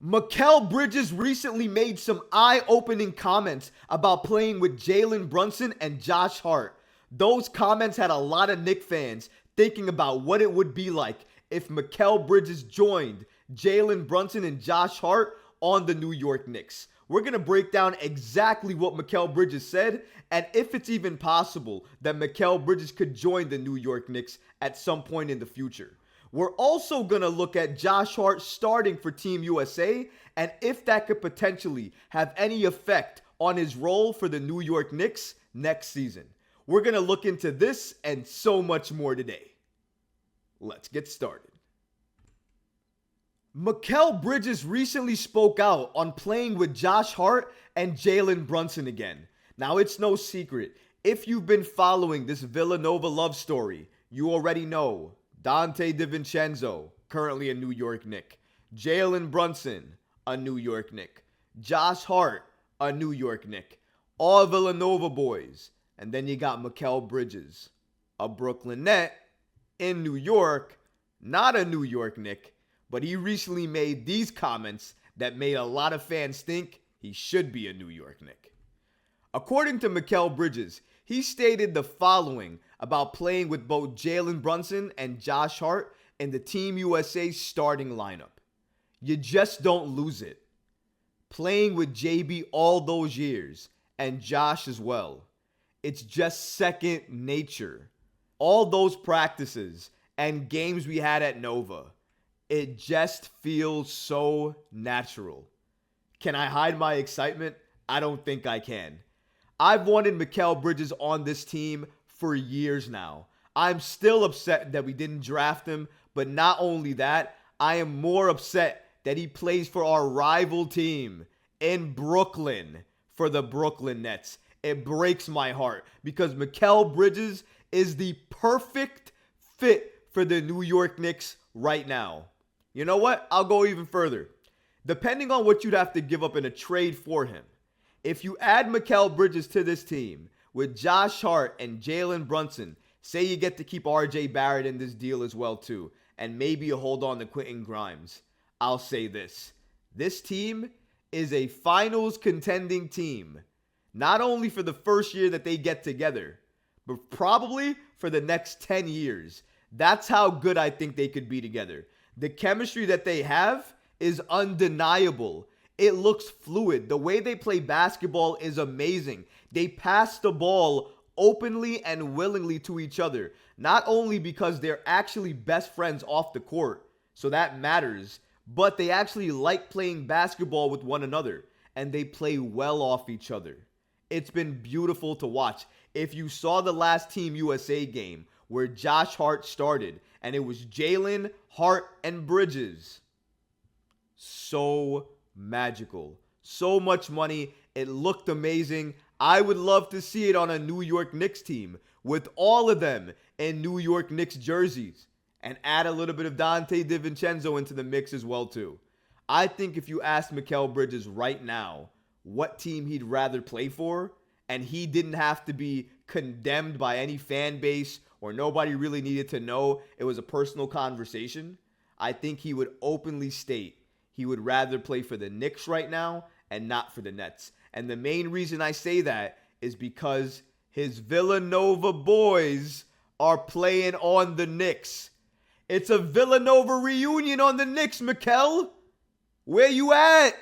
Mikal Bridges recently made some eye-opening comments about playing with Jalen Brunson and Josh Hart. Those comments had a lot of Knick fans thinking about what it would be like if Mikal Bridges joined Jalen Brunson and Josh Hart on the New York Knicks. We're going to break down exactly what Mikal Bridges said and if it's even possible that Mikal Bridges could join the New York Knicks at some point in the future. We're also going to look at Josh Hart starting for Team USA and if that could potentially have any effect on his role for the New York Knicks next season. We're going to look into this and so much more today. Let's get started. Mikal Bridges recently spoke out on playing with Josh Hart and Jalen Brunson again. Now, it's no secret. If you've been following this Villanova love story, you already know Donte DiVincenzo, currently a New York Knick. Jalen Brunson, a New York Knick. Josh Hart, a New York Knick. All Villanova boys. And then you got Mikal Bridges, a Brooklyn Net in New York, not a New York Knick, but he recently made these comments that made a lot of fans think he should be a New York Knick. According to Mikal Bridges, he stated the following about playing with both Jalen Brunson and Josh Hart in the Team USA starting lineup. You just don't lose it. Playing with JB all those years, and Josh as well. It's just second nature. All those practices and games we had at Nova, it just feels so natural. Can I hide my excitement? I don't think I can. I've wanted Mikal Bridges on this team for years now. I'm still upset that we didn't draft him, but not only that, I am more upset that he plays for our rival team in Brooklyn for the Brooklyn Nets. It breaks my heart because Mikal Bridges is the perfect fit for the New York Knicks right now. You know what? I'll go even further. Depending on what you'd have to give up in a trade for him, if you add Mikal Bridges to this team with Josh Hart and Jalen Brunson, say you get to keep RJ Barrett in this deal as well too, and maybe you hold on to Quentin Grimes, I'll say this. This team is a finals contending team. Not only for the first year that they get together, but probably for the next 10 years. That's how good I think they could be together. The chemistry that they have is undeniable. It looks fluid. The way they play basketball is amazing. They pass the ball openly and willingly to each other. Not only because they're actually best friends off the court, so that matters, but they actually like playing basketball with one another, and they play well off each other. It's been beautiful to watch. If you saw the last Team USA game where Josh Hart started, and it was Jalen, Hart, and Bridges, so magical. So much money. It looked amazing. I would love to see it on a New York Knicks team with all of them in New York Knicks jerseys and add a little bit of Donte DiVincenzo into the mix as well too. I think if you asked Mikal Bridges right now what team he'd rather play for and he didn't have to be condemned by any fan base or nobody really needed to know it was a personal conversation, I think he would openly state he would rather play for the Knicks right now and not for the Nets. And the main reason I say that is because his Villanova boys are playing on the Knicks. It's a Villanova reunion on the Knicks, Mikal. Where you at?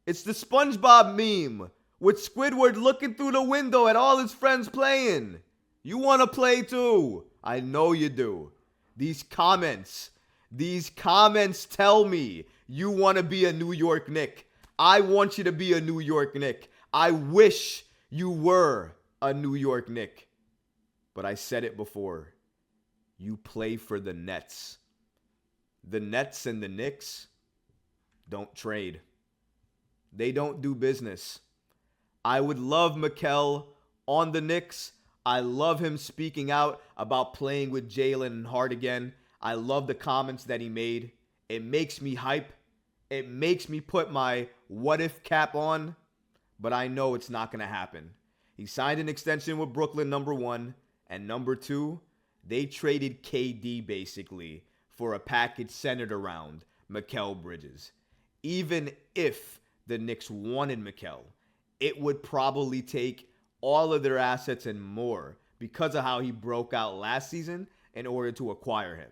It's the SpongeBob meme with Squidward looking through the window at all his friends playing. You want to play too. I know you do. These comments tell me you want to be a New York Knick. I want you to be a New York Knick. I wish you were a New York Knick. But I said it before. You play for the Nets. The Nets and the Knicks don't trade. They don't do business. I would love Mikal on the Knicks. I love him speaking out about playing with Jalen and Hart again. I love the comments that he made. It makes me hype. It makes me put my what if cap on, but I know it's not going to happen. He signed an extension with Brooklyn, number one, and number two, they traded KD basically for a package centered around Mikal Bridges. even if the Knicks wanted Mikal, it would probably take all of their assets and more because of how he broke out last season in order to acquire him.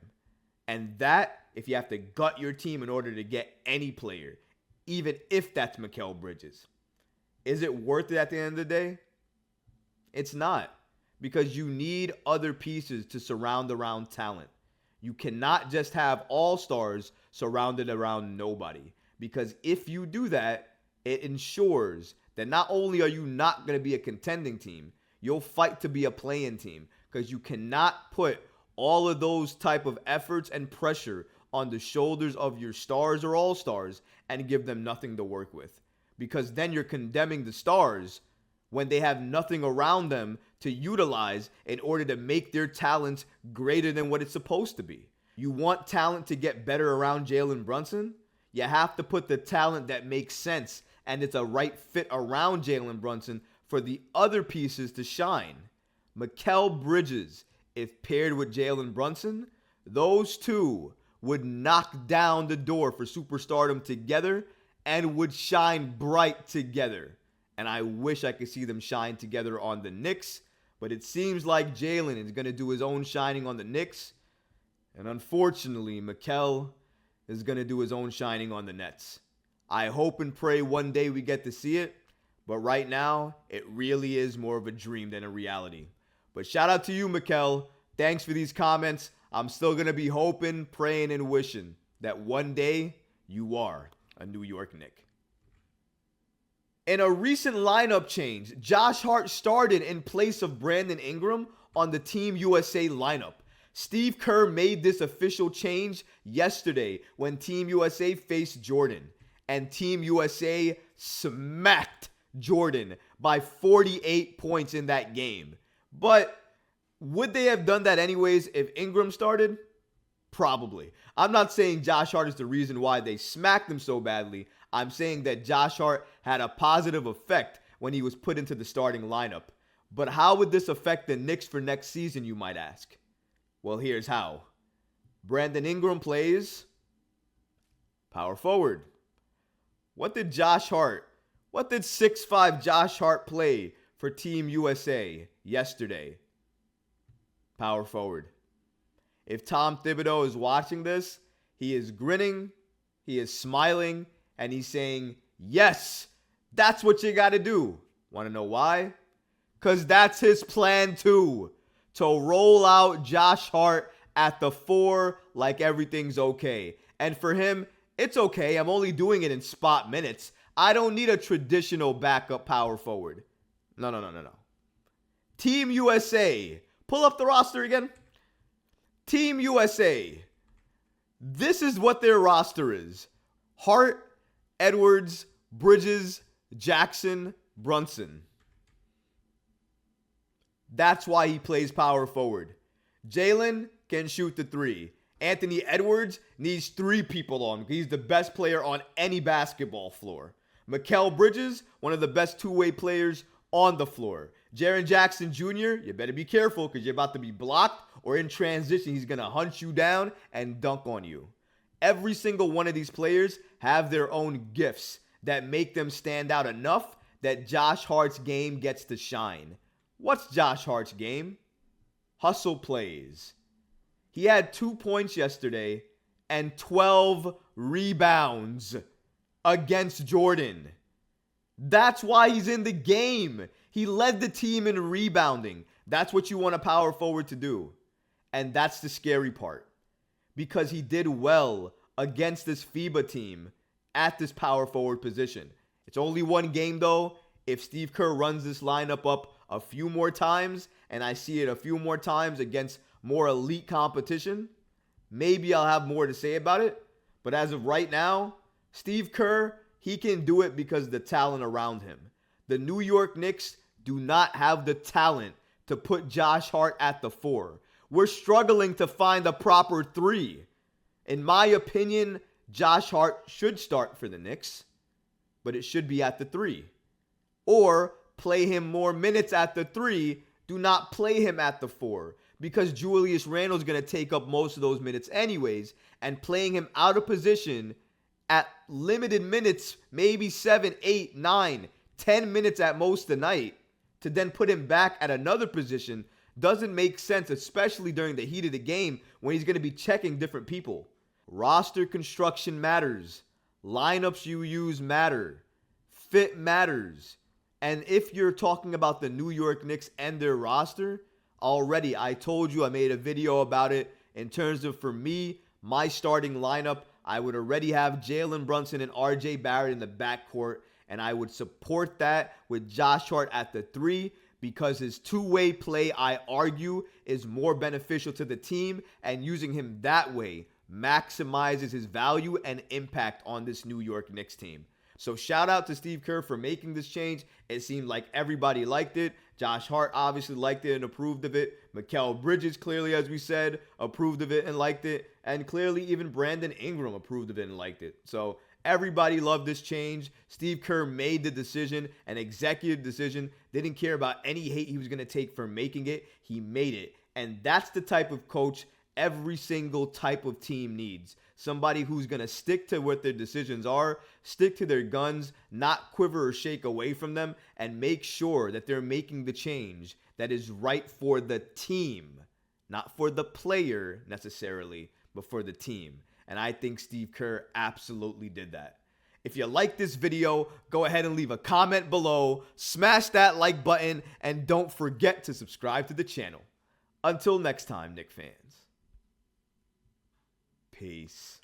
And that, if you have to gut your team in order to get any player, even if that's Mikal Bridges, is it worth it at the end of the day? It's not, because you need other pieces to surround around talent. You cannot just have all-stars surrounded around nobody, because if you do that, it ensures that not only are you not going to be a contending team, you'll fight to be a play-in team, because you cannot put all of those type of efforts and pressure on the shoulders of your stars or all-stars and give them nothing to work with, because then you're condemning the stars when they have nothing around them to utilize in order to make their talents greater than what it's supposed to be. You want talent to get better around Jalen Brunson? You have to put the talent that makes sense and it's a right fit around Jalen Brunson for the other pieces to shine. Mikal Bridges, if paired with Jalen Brunson, those two would knock down the door for superstardom together and would shine bright together. And I wish I could see them shine together on the Knicks, but it seems like Jalen is going to do his own shining on the Knicks. And unfortunately, Mikal is going to do his own shining on the Nets. I hope and pray one day we get to see it, but right now, it really is more of a dream than a reality. But shout out to you, Mikal. Thanks for these comments. I'm still going to be hoping, praying, and wishing that one day you are a New York Knick. In a recent lineup change, Josh Hart started in place of Brandon Ingram on the Team USA lineup. Steve Kerr made this official change yesterday when Team USA faced Jordan, and Team USA smacked Jordan by 48 points in that game. But would they have done that anyways if Ingram started? Probably. I'm not saying Josh Hart is the reason why they smacked them so badly. I'm saying that Josh Hart had a positive effect when he was put into the starting lineup. But how would this affect the Knicks for next season, you might ask? Well, here's how. Brandon Ingram plays power forward. What did 6'5" Josh Hart play for Team USA yesterday? Power forward. If Tom Thibodeau is watching this, he is grinning, he is smiling, and he's saying, yes, that's what you got to do. Want to know why? Because that's his plan too. To roll out Josh Hart at the 4 like everything's okay. And for him, it's okay. I'm only doing it in spot minutes. I don't need a traditional backup power forward. No. Team USA. Pull up the roster again. Team USA. This is what their roster is. Hart, Edwards, Bridges, Jackson, Brunson. That's why he plays power forward. Jalen can shoot the 3. Anthony Edwards needs 3 people on him. He's the best player on any basketball floor. Mikal Bridges, one of the best two-way players on the floor. Jaren Jackson Jr., you better be careful because you're about to be blocked, or in transition, he's going to hunt you down and dunk on you. Every single one of these players have their own gifts that make them stand out enough that Josh Hart's game gets to shine. What's Josh Hart's game? Hustle plays. He had 2 points yesterday and 12 rebounds against Jordan. That's why he's in the game. He led the team in rebounding. That's what you want a power forward to do. And that's the scary part. Because he did well against this FIBA team at this power forward position. It's only one game though. If Steve Kerr runs this lineup up a few more times, and I see it a few more times against more elite competition, maybe I'll have more to say about it. But as of right now, Steve Kerr, he can do it because of the talent around him. The New York Knicks do not have the talent to put Josh Hart at the 4. We're struggling to find the proper 3. In my opinion, Josh Hart should start for the Knicks, but it should be at the 3. Or play him more minutes at the 3. Do not play him at the 4 because Julius Randle's going to take up most of those minutes anyways, and playing him out of position at limited minutes, maybe 7, 8, 9, 10 minutes at most a night, to then put him back at another position doesn't make sense, especially during the heat of the game when he's going to be checking different people. Roster construction matters. Lineups you use matter. Fit matters. And if you're talking about the New York Knicks and their roster, already I told you, I made a video about it. In terms of, for me, my starting lineup, I would already have Jalen Brunson and RJ Barrett in the backcourt, and I would support that with Josh Hart at the 3 because his two-way play, I argue, is more beneficial to the team, and using him that way maximizes his value and impact on this New York Knicks team. So shout out to Steve Kerr for making this change. It seemed like everybody liked it. Josh Hart obviously liked it and approved of it. Mikal Bridges, clearly, as we said, approved of it and liked it. And clearly even Brandon Ingram approved of it and liked it. So everybody loved this change. Steve Kerr made the decision, an executive decision. Didn't care about any hate he was going to take for making it. He made it. And that's the type of coach every single type of team needs. Somebody who's going to stick to what their decisions are, stick to their guns, not quiver or shake away from them, and make sure that they're making the change that is right for the team. Not for the player necessarily, but for the team. And I think Steve Kerr absolutely did that. If you like this video, go ahead and leave a comment below, smash that like button, and don't forget to subscribe to the channel. Until next time, Knick fans. Peace.